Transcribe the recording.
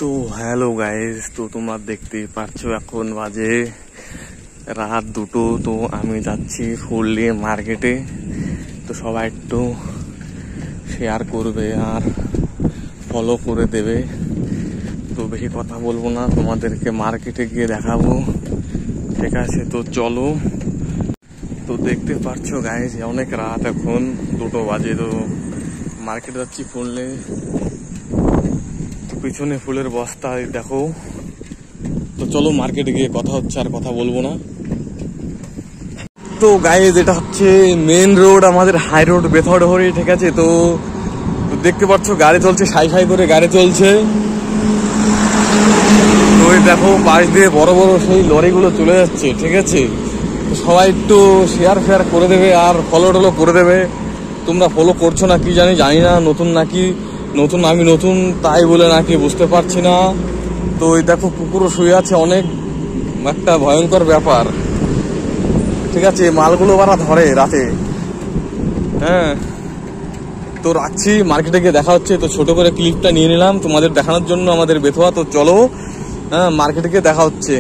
তো hello guys, তো তোমরা দেখতেই পারছো এখন বাজে রাত 2টো। তো আমি যাচ্ছি ফুললি মার্কেটে। তো সবাই একটু শেয়ার করবে আর ফলো করে দেবে। তো বেশি কথা বলবো না, তোমাদেরকে মার্কেটে গিয়ে দেখাবো, ঠিক আছে? তো চলো। তো দেখতে পারছো গাইস, অনেক রাত, এখন 2টো বাজে। তো মার্কেটে যাচ্ছি ফুললে। পিছনে ফুলের বস্তা দেখো। তো চলো মার্কেটে গিয়ে কথা হচ্ছে, আর কথা বলবো না। তো গাইস, এটা হচ্ছে মেন রোড, আমাদের হাই রোড বেথরডহরি, ঠিক আছে? তো দেখতে পাচ্ছ গাড়ি চলছে, সাই সাই করে গাড়ি চলছে। তো দেখো পাশ দিয়ে বড় বড় সেই লরিগুলো চলে যাচ্ছে, ঠিক আছে? তো সবাই একটু শেয়ার করে দেবে আর ফলো টলো করে দেবে। তোমরা ফলো করছো না কি জানি না, নতুন নাকি নতুন, আমি নতুন তাই বলে নাকি বুঝতে পারছি না। তো ওই দেখো কুকুরও শুয়ে আছে, অনেক একটা ভয়ঙ্কর ব্যাপার, ঠিক আছে? মালগুলো ওরা ধরে রাতে। হ্যাঁ, তো রাখছি, মার্কেটে গিয়ে দেখা হচ্ছে। তো ছোট করে ক্লিপটা নিয়ে নিলাম তোমাদের দেখানোর জন্য আমাদের বেথুয়া। তো চলো, হ্যাঁ, মার্কেটে গিয়ে দেখা হচ্ছে।